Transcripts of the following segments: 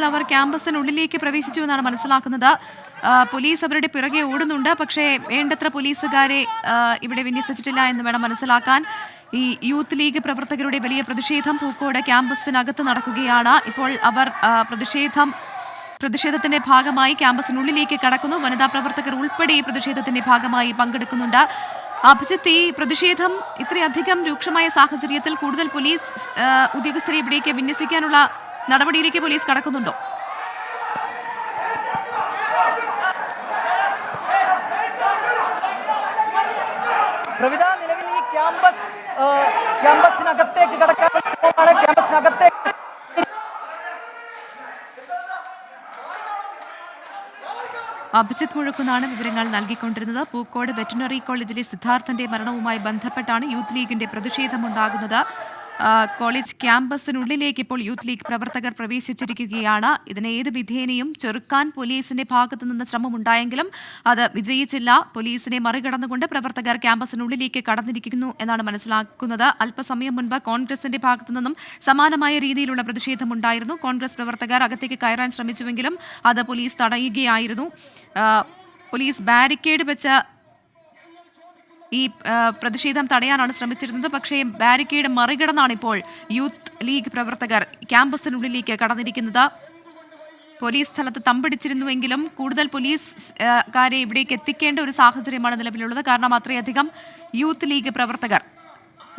അവർ ക്യാമ്പസിനുള്ളിലേക്ക് പ്രവേശിച്ചു എന്നാണ് മനസ്സിലാക്കുന്നത്. പോലീസ് അവരുടെ പിറകെ ഓടുന്നുണ്ട്. പക്ഷേ വേണ്ടത്ര പോലീസുകാരെ ഇവിടെ വിന്യസിച്ചിട്ടില്ല എന്ന് വേണം മനസ്സിലാക്കാൻ. ഈ യൂത്ത് ലീഗ് പ്രവർത്തകരുടെ വലിയ പ്രതിഷേധം പൂക്കോട് ക്യാമ്പസിനകത്ത് നടക്കുകയാണ്. ഇപ്പോൾ അവർ പ്രതിഷേധത്തിന്റെ ഭാഗമായി ക്യാമ്പസിനുള്ളിലേക്ക് കടക്കുന്നു. വനിതാ പ്രവർത്തകർ ഉൾപ്പെടെ ഈ പ്രതിഷേധത്തിന്റെ ഭാഗമായി പങ്കെടുക്കുന്നുണ്ട്. അഭിജിത്ത്, ഈ പ്രതിഷേധം ഇത്രയധികം രൂക്ഷമായ സാഹചര്യത്തിൽ കൂടുതൽ പോലീസ് ഉദ്യോഗസ്ഥരെ ഇവിടേക്ക് വിന്യസിക്കാനുള്ള നടപടിയിലേക്ക് പോലീസ് കടക്കുന്നുണ്ടോ? പ്രവിധ, നിലവിൽ ഈ ക്യാമ്പസിനകത്തേക്ക് കടക്കാനുള്ള ക്യാമ്പസിനകത്തേക്ക് അഭിജിത്ത് മുഴക്കുന്നാണ് വിവരങ്ങൾ നൽകിക്കൊണ്ടിരുന്നത്. പൂക്കോട് വെറ്ററിനറി കോളേജിലെ സിദ്ധാർത്ഥന്റെ മരണവുമായി ബന്ധപ്പെട്ടാണ് യൂത്ത് ലീഗിന്റെ പ്രതിഷേധമുണ്ടാകുന്നത്. കോളേജ് ക്യാമ്പസിനുള്ളിലേക്ക് ഇപ്പോൾ യൂത്ത് ലീഗ് പ്രവർത്തകർ പ്രവേശിച്ചിരിക്കുകയാണ്. ഇതിനെ ഏത് വിധേനയും ചെറുക്കാൻ പോലീസിന്റെ ഭാഗത്തു നിന്ന് ശ്രമമുണ്ടായെങ്കിലും അത് വിജയിച്ചില്ല. പോലീസിനെ മറികടന്നുകൊണ്ട് പ്രവർത്തകർ ക്യാമ്പസിനുള്ളിലേക്ക് കടന്നിരിക്കുന്നു എന്നാണ് മനസ്സിലാക്കുന്നത്. അല്പസമയം മുൻപ് കോൺഗ്രസിന്റെ ഭാഗത്തു നിന്നും സമാനമായ രീതിയിലുള്ള പ്രതിഷേധമുണ്ടായിരുന്നു. കോൺഗ്രസ് പ്രവർത്തകർ അകത്തേക്ക് കയറാൻ ശ്രമിച്ചുവെങ്കിലും അത് പോലീസ് തടയുകയായിരുന്നു. പോലീസ് ബാരിക്കേഡ് വെച്ച് ഈ പ്രതിഷേധം തടയാനാണ് ശ്രമിച്ചിരുന്നത്. പക്ഷേ ബാരിക്കേഡ് മറികടന്നാണ് ഇപ്പോൾ യൂത്ത് ലീഗ് പ്രവർത്തകർ ക്യാമ്പസിനുള്ളിലേക്ക് കടന്നിരിക്കുന്നത്. പോലീസ് സ്ഥലത്ത് തമ്പടിച്ചിരുന്നുവെങ്കിലും കൂടുതൽ പോലീസുകാരെ ഇവിടേക്ക് എത്തിക്കേണ്ട ഒരു സാഹചര്യമാണ് നിലവിലുള്ളത്. കാരണം അത്രയധികം യൂത്ത് ലീഗ് പ്രവർത്തകർ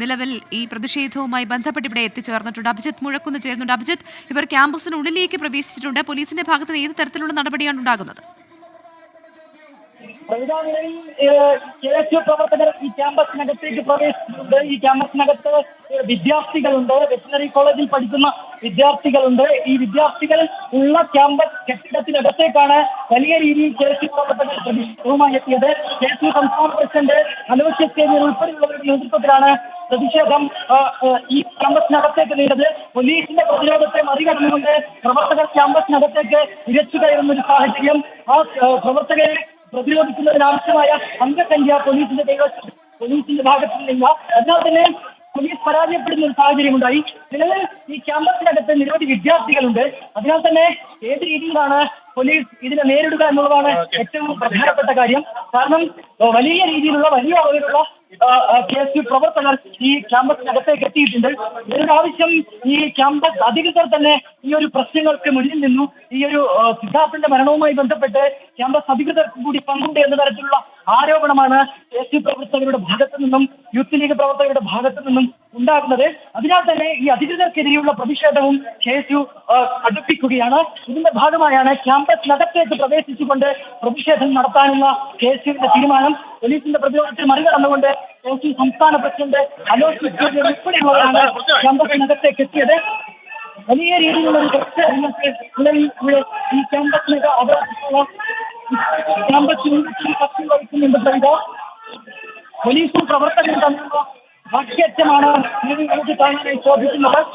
നിലവിൽ ഈ പ്രതിഷേധവുമായി ബന്ധപ്പെട്ട് ഇവിടെ എത്തിച്ചേർന്നിട്ടുണ്ട്. അഭിജിത്ത് മുഴക്കുന്ന് ചേരുന്നുണ്ട്. അഭിജിത്ത്, ഇവർ ക്യാമ്പസിനുള്ളിലേക്ക് പ്രവേശിച്ചിട്ടുണ്ട്. പോലീസിന്റെ ഭാഗത്ത് നിന്ന് ഏത് തരത്തിലുള്ള നടപടിയാണ് ഉണ്ടാകുന്നത്? പ്രവർത്തകർ ഈ ക്യാമ്പസിനകത്തേക്ക് പ്രവേശിച്ചിട്ടുണ്ട്. ഈ ക്യാമ്പസിനകത്ത് വിദ്യാർത്ഥികളുണ്ട്, വെറ്ററിനറി കോളേജിൽ പഠിക്കുന്ന വിദ്യാർത്ഥികളുണ്ട്. ഈ വിദ്യാർത്ഥികൾ ഉള്ള ക്യാമ്പസ് കെട്ടിടത്തിനകത്തേക്കാണ് വലിയ രീതിയിൽ പ്രവർത്തകർ പ്രതിഷേധവുമായി എത്തിയത്. സംസ്ഥാന പ്രസിഡന്റ് അലോഷ്യസ് സേവ്യർ ഉൾപ്പെടെയുള്ളവരുടെ നേതൃത്വത്തിലാണ് പ്രതിഷേധം ഈ ക്യാമ്പസിനകത്തേക്ക് നീണ്ടത്. പോലീസിന്റെ പ്രതിരോധത്തെ മറികടന്നുകൊണ്ട് പ്രവർത്തകർ ക്യാമ്പസിനകത്തേക്ക് ഇരച്ചു കയറുന്ന ഒരു സാഹചര്യം. ആ പ്രവർത്തകരെ പ്രതിരോധിക്കുന്നതിനാവശ്യമായ അംഗസംഖ്യ പോലീസിന്റെ ഭാഗത്തു നിന്നില്ല. അതിനാൽ തന്നെ പോലീസ് പരാജയപ്പെടുന്ന ഒരു സാഹചര്യമുണ്ടായി. നിലവിൽ ഈ ക്യാമ്പസിനകത്ത് നിരവധി വിദ്യാർത്ഥികളുണ്ട്. അതിനാൽ തന്നെ ഏത് രീതിയിലാണ് പോലീസ് ഇതിനെ നേരിടുക എന്നുള്ളതാണ് ഏറ്റവും പ്രധാനപ്പെട്ട കാര്യം. കാരണം വലിയ അളവിലുള്ള KSU പ്രവർത്തകർ ഈ ക്യാമ്പസിനകത്തേക്ക് എത്തിയിട്ടുണ്ട്. ഇതിന്റെ ആവശ്യം ഈ ക്യാമ്പസ് അധികൃതർ തന്നെ ഈ ഒരു പ്രശ്നങ്ങൾക്ക് മുന്നിൽ നിന്നു. ഈ ഒരു സിദ്ധാർത്ഥന്റെ മരണവുമായി ബന്ധപ്പെട്ട് ക്യാമ്പസ് അധികൃതർക്ക് കൂടി പങ്കുണ്ട് എന്ന തരത്തിലുള്ള ആരോപണമാണ് KSU പ്രവർത്തകരുടെ ഭാഗത്തു നിന്നും യൂത്ത് ലീഗ് പ്രവർത്തകരുടെ ഭാഗത്തു നിന്നും ഉണ്ടാകുന്നത്. അതിനാൽ തന്നെ ഈ അധികൃതർക്കെതിരെയുള്ള പ്രതിഷേധവും KSU കടുപ്പിക്കുകയാണ്. ഇതിന്റെ ഭാഗമായാണ് ക്യാമ്പസിനകത്തേക്ക് പ്രവേശിച്ചുകൊണ്ട് പ്രതിഷേധം നടത്താനുള്ള KSUവിന്റെ തീരുമാനം. പോലീസിന്റെ പ്രതിരോധത്തെ മറികടന്നുകൊണ്ട് KSU സംസ്ഥാന പ്രസിഡന്റ് അലോഷ്യസ് സേവ്യർ ഉൾപ്പെടെയുള്ളവരാണ് ക്യാമ്പസിനകത്തേക്ക് എത്തിയത്. വലിയ രീതിയിലുള്ള ഒരു ഈ ക്യാമ്പസിൽ വഹിക്കുന്നുണ്ട്. പോലീസും പ്രവർത്തകരും തമ്മിലുള്ള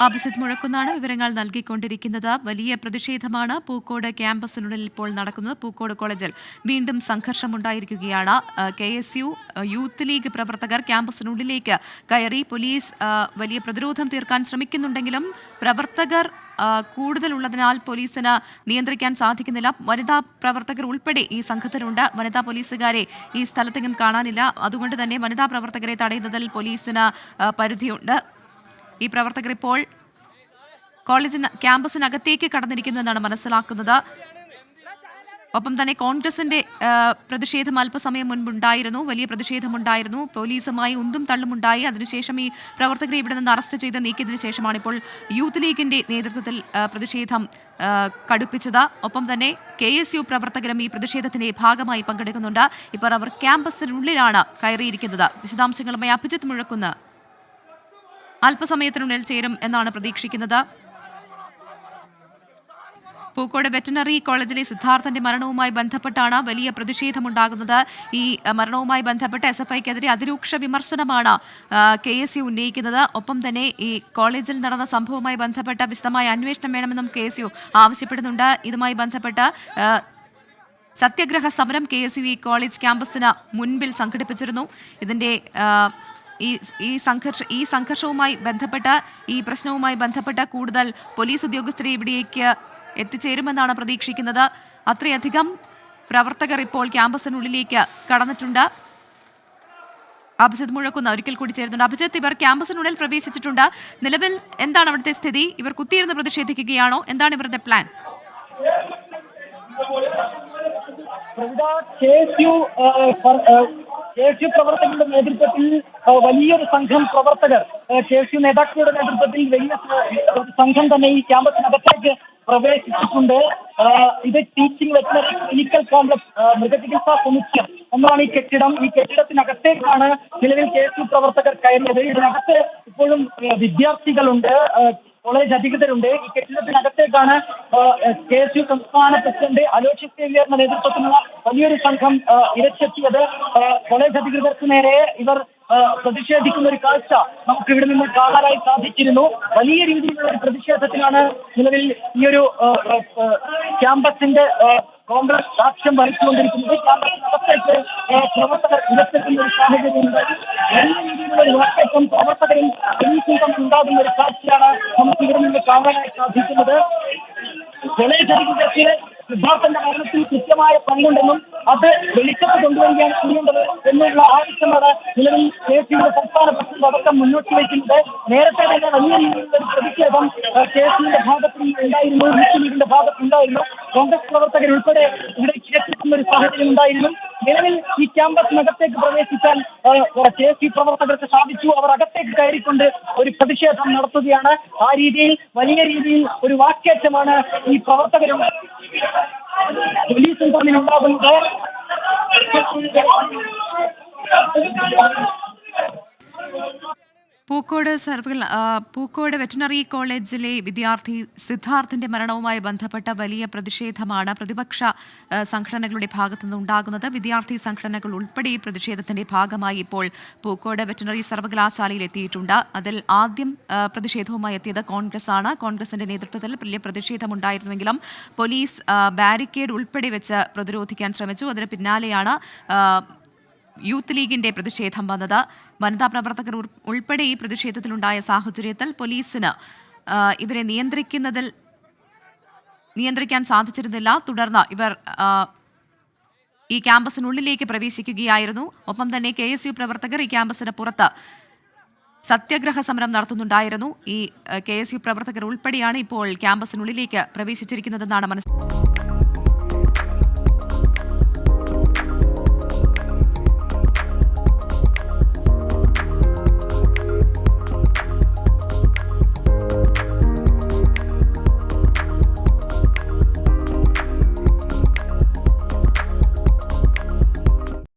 അഭിജിത്ത് മുഴക്കുന്നാണ് വിവരങ്ങൾ നൽകിക്കൊണ്ടിരിക്കുന്നത്. വലിയ പ്രതിഷേധമാണ് പൂക്കോട് ക്യാമ്പസിനുള്ളിൽ ഇപ്പോൾ നടക്കുന്നത്. പൂക്കോട് കോളേജിൽ വീണ്ടും സംഘർഷമുണ്ടായിരിക്കുകയാണ്. KSU യൂത്ത് ലീഗ് പ്രവർത്തകർ ക്യാമ്പസിനുള്ളിലേക്ക് കയറി. പോലീസ് വലിയ പ്രതിരോധം തീർക്കാൻ ശ്രമിക്കുന്നുണ്ടെങ്കിലും പ്രവർത്തകർ കൂടുതലുള്ളതിനാൽ പോലീസിന് നിയന്ത്രിക്കാൻ സാധിക്കുന്നില്ല. വനിതാ പ്രവർത്തകർ ഉൾപ്പെടെ ഈ സംഘത്തിലുണ്ട്. വനിതാ പോലീസുകാരെ ഈ സ്ഥലത്തെങ്കിലും കാണാനില്ല. അതുകൊണ്ട് തന്നെ വനിതാ പ്രവർത്തകരെ തടയുന്നതിൽ പോലീസിന് പരിധിയുണ്ട്. ഈ പ്രവർത്തകർ ഇപ്പോൾ ക്യാമ്പസിനകത്തേക്ക് കടന്നിരിക്കുന്നു എന്നാണ് മനസ്സിലാക്കുന്നത്. ഒപ്പം തന്നെ കോൺഗ്രസിന്റെ പ്രതിഷേധം അല്പസമയം മുൻപുണ്ടായിരുന്നു. വലിയ പ്രതിഷേധമുണ്ടായിരുന്നു. പോലീസുമായി ഉന്തും തള്ളുമുണ്ടായി. അതിനുശേഷം ഈ പ്രവർത്തകരെ ഇവിടെ നിന്ന് അറസ്റ്റ് ചെയ്ത് നീക്കിയതിനു ശേഷമാണ് ഇപ്പോൾ യൂത്ത് ലീഗിന്റെ നേതൃത്വത്തിൽ പ്രതിഷേധം കടുപ്പിച്ചത്. ഒപ്പം തന്നെ KSU പ്രവർത്തകരും ഈ പ്രതിഷേധത്തിന്റെ ഭാഗമായി പങ്കെടുക്കുന്നുണ്ട്. ഇപ്പോൾ അവർ ക്യാമ്പസിനുള്ളിലാണ് കയറിയിരിക്കുന്നത്. വിശദാംശങ്ങളുമായി അഭിജിത്ത് മുഴക്കുന്ന് അല്പസമയത്തിനുള്ളിൽ ചേരും എന്നാണ് പ്രതീക്ഷിക്കുന്നത്. പൂക്കോട് വെറ്ററിനറി കോളേജിലെ സിദ്ധാർത്ഥന്റെ മരണവുമായി ബന്ധപ്പെട്ടാണ് വലിയ പ്രതിഷേധമുണ്ടാകുന്നത്. ഈ മരണവുമായി ബന്ധപ്പെട്ട് SFIക്കെതിരെ അതിരൂക്ഷ വിമർശനമാണ് KSU ഉന്നയിക്കുന്നത്. ഒപ്പം തന്നെ ഈ കോളേജിൽ നടന്ന സംഭവവുമായി ബന്ധപ്പെട്ട വിശദമായ അന്വേഷണം വേണമെന്നും KSU ആവശ്യപ്പെടുന്നുണ്ട്. ഇതുമായി ബന്ധപ്പെട്ട് സത്യഗ്രഹ സമരം KSU ഈ കോളേജ് ക്യാമ്പസിന് മുൻപിൽ സംഘടിപ്പിച്ചിരുന്നു. ഇതിന്റെ ഈ സംഘർഷവുമായി ബന്ധപ്പെട്ട ഈ പ്രശ്നവുമായി ബന്ധപ്പെട്ട കൂടുതൽ പോലീസ് ഉദ്യോഗസ്ഥരെ ഇവിടേക്ക് എത്തിച്ചേരുമെന്നാണ് പ്രതീക്ഷിക്കുന്നത്. അത്രയധികം പ്രവർത്തകർ ഇപ്പോൾ ക്യാമ്പസിനുള്ളിലേക്ക് കടന്നിട്ടുണ്ട്. അഭിജിത്ത് മുഴക്കുന്ന ഒരിക്കൽ കൂടി ചേരുന്നുണ്ട്. അഭിജിത്ത്, ഇവർ ക്യാമ്പസിനുള്ളിൽ പ്രവേശിച്ചിട്ടുണ്ട്. നിലവിൽ എന്താണ് അവിടുത്തെ സ്ഥിതി? ഇവർ കുത്തിയിരുന്ന് പ്രതിഷേധിക്കുകയാണോ? എന്താണ് ഇവരുടെ പ്ലാൻ? KSU പ്രവർത്തകരുടെ നേതൃത്വത്തിൽ വലിയൊരു സംഘം പ്രവർത്തകർ, KSU നേതാക്കളുടെ നേതൃത്വത്തിൽ വലിയ ഒരു സംഘം തന്നെ ഈ ക്യാമ്പസിനകത്തേക്ക് പ്രവേശിച്ചിട്ടുണ്ട്. ഇത് ടീച്ചിങ് വെറ്റിനറി ക്ലിനിക്കൽ കോംപ്ലക്സ്, മൃഗചികിത്സാ സമുച്ചയം എന്നാണ് ഈ കെട്ടിടം. ഈ കെട്ടിടത്തിനകത്തേക്കാണ് നിലവിൽ KSU പ്രവർത്തകർ കയറിയത്. ഇതിനകത്ത് ഇപ്പോഴും വിദ്യാർത്ഥികളുണ്ട്, കോളേജ് അധികൃതരുണ്ട്. ഈ കെട്ടിടത്തിനകത്തേക്കാണ് KSU സംസ്ഥാന പ്രസിഡന്റ് അലോഷ്യസ് സേവ്യറിന്റെ നേതൃത്വത്തിലുള്ള വലിയൊരു സംഘം ഇരച്ചെത്തിയത്. കോളേജ് അധികൃതർക്ക് നേരെ ഇവർ പ്രതിഷേധിക്കുന്ന ഒരു കാഴ്ച നമുക്ക് ഇവിടെ നിന്ന് കാണാനായി സാധിച്ചിരുന്നു. വലിയ രീതിയിലുള്ള ഒരു പ്രതിഷേധത്തിനാണ് നിലവിൽ ഈ ഒരു ക്യാമ്പസിന്റെ കോൺഗ്രസ് സാക്ഷ്യം വഹിച്ചുകൊണ്ടിരിക്കുന്നത്. ക്യാമ്പസിനകത്തേക്ക് പ്രവർത്തകർ ഇരച്ചെത്തുന്ന ഒരു സാഹചര്യമുണ്ട്. വലിയ രീതിയിലുള്ള ഒരു വാക്കേറ്റം പ്രവർത്തകരിൽ ഉണ്ടാകുന്ന ഒരു കാഴ്ചയാണ് നമുക്ക് ഇവിടെ നിന്ന് കാണാനായി സാധിക്കുന്നത്. കോളേജ് അധികൃതർക്ക് സിദ്ധാർത്ഥന്റെ മരണത്തിൽ കൃത്യമായ പങ്കുണ്ടെന്നും അത് വെളിച്ചത്ത് കൊണ്ടുവരികയാണ് ചെയ്യേണ്ടത് എന്നുള്ള ആവശ്യമാണ് നിലവിൽ KSUയുടെ സംസ്ഥാന പ്രസിഡന്റ് അടക്കം മുന്നോട്ട് വയ്ക്കുന്നത്. നേരത്തെ തന്നെ വലിയ രീതിയിലുള്ള ഒരു പ്രതിഷേധം KSUയുടെ ഭാഗത്ത് ഉണ്ടായിരുന്നു, മുസ്ലിം ലീഗിന്റെ ഭാഗത്തുണ്ടായിരുന്നു. കോൺഗ്രസ് പ്രവർത്തകരുൾപ്പെടെ ഇവിടെ എത്തുന്ന ഒരു സാഹചര്യം ഉണ്ടായിരുന്നു. നിലവിൽ ഈ ക്യാമ്പസിനകത്തേക്ക് പ്രവേശിക്കാൻ KSU പ്രവർത്തകർക്ക് സാധിച്ചു. അവർ അകത്തേക്ക് കയറിക്കൊണ്ട് ഒരു പ്രതിഷേധം നടത്തുകയാണ്. ആ രീതിയിൽ വലിയ രീതിയിൽ ഒരു വാക്കേറ്റമാണ് ഈ പ്രവർത്തകരും പോലീസും തമ്മിൽ ഉണ്ടാകുന്നത്. പൂക്കോട് വെറ്റിനറി കോളേജിലെ വിദ്യാർത്ഥി സിദ്ധാർത്ഥിന്റെ മരണവുമായി ബന്ധപ്പെട്ട വലിയ പ്രതിഷേധമാണ് പ്രതിപക്ഷ സംഘടനകളുടെ ഭാഗത്തുനിന്ന് ഉണ്ടാകുന്നത്. വിദ്യാർത്ഥി സംഘടനകൾ ഉൾപ്പെടെ ഈ പ്രതിഷേധത്തിന്റെ ഭാഗമായി ഇപ്പോൾ പൂക്കോട് വെറ്റിനറി സർവകലാശാലയിൽ എത്തിയിട്ടുണ്ട്. അതിൽ ആദ്യം പ്രതിഷേധവുമായി എത്തിയത് കോൺഗ്രസ് ആണ്. കോൺഗ്രസിന്റെ നേതൃത്വത്തിൽ വലിയ പ്രതിഷേധമുണ്ടായിരുന്നുവെങ്കിലും പോലീസ് ബാരിക്കേഡ് ഉൾപ്പെടെ വെച്ച് പ്രതിരോധിക്കാൻ ശ്രമിച്ചു. അതിന് പിന്നാലെയാണ് യൂത്ത് ലീഗിന്റെ പ്രതിഷേധം വന്നത്. വനിതാ പ്രവർത്തകർ ഉൾപ്പെടെ ഈ പ്രതിഷേധത്തിലുണ്ടായ സാഹചര്യത്തിൽ പോലീസിന് ഇവരെ നിയന്ത്രിക്കാൻ സാധിച്ചിരുന്നില്ല. തുടർന്ന് ഇവർ ഈ ക്യാമ്പസിനുള്ളിലേക്ക് പ്രവേശിക്കുകയായിരുന്നു. ഒപ്പം തന്നെ KSU പ്രവർത്തകർ ഈ ക്യാമ്പസിന് പുറത്ത് സത്യാഗ്രഹ സമരം നടത്തുന്നുണ്ടായിരുന്നു. ഈ KSU പ്രവർത്തകർ ഉൾപ്പെടെയാണ് ഇപ്പോൾ ക്യാമ്പസിനുള്ളിലേക്ക് പ്രവേശിച്ചിരിക്കുന്നതെന്നാണ് മനസ്സിലാക്കുന്നത്.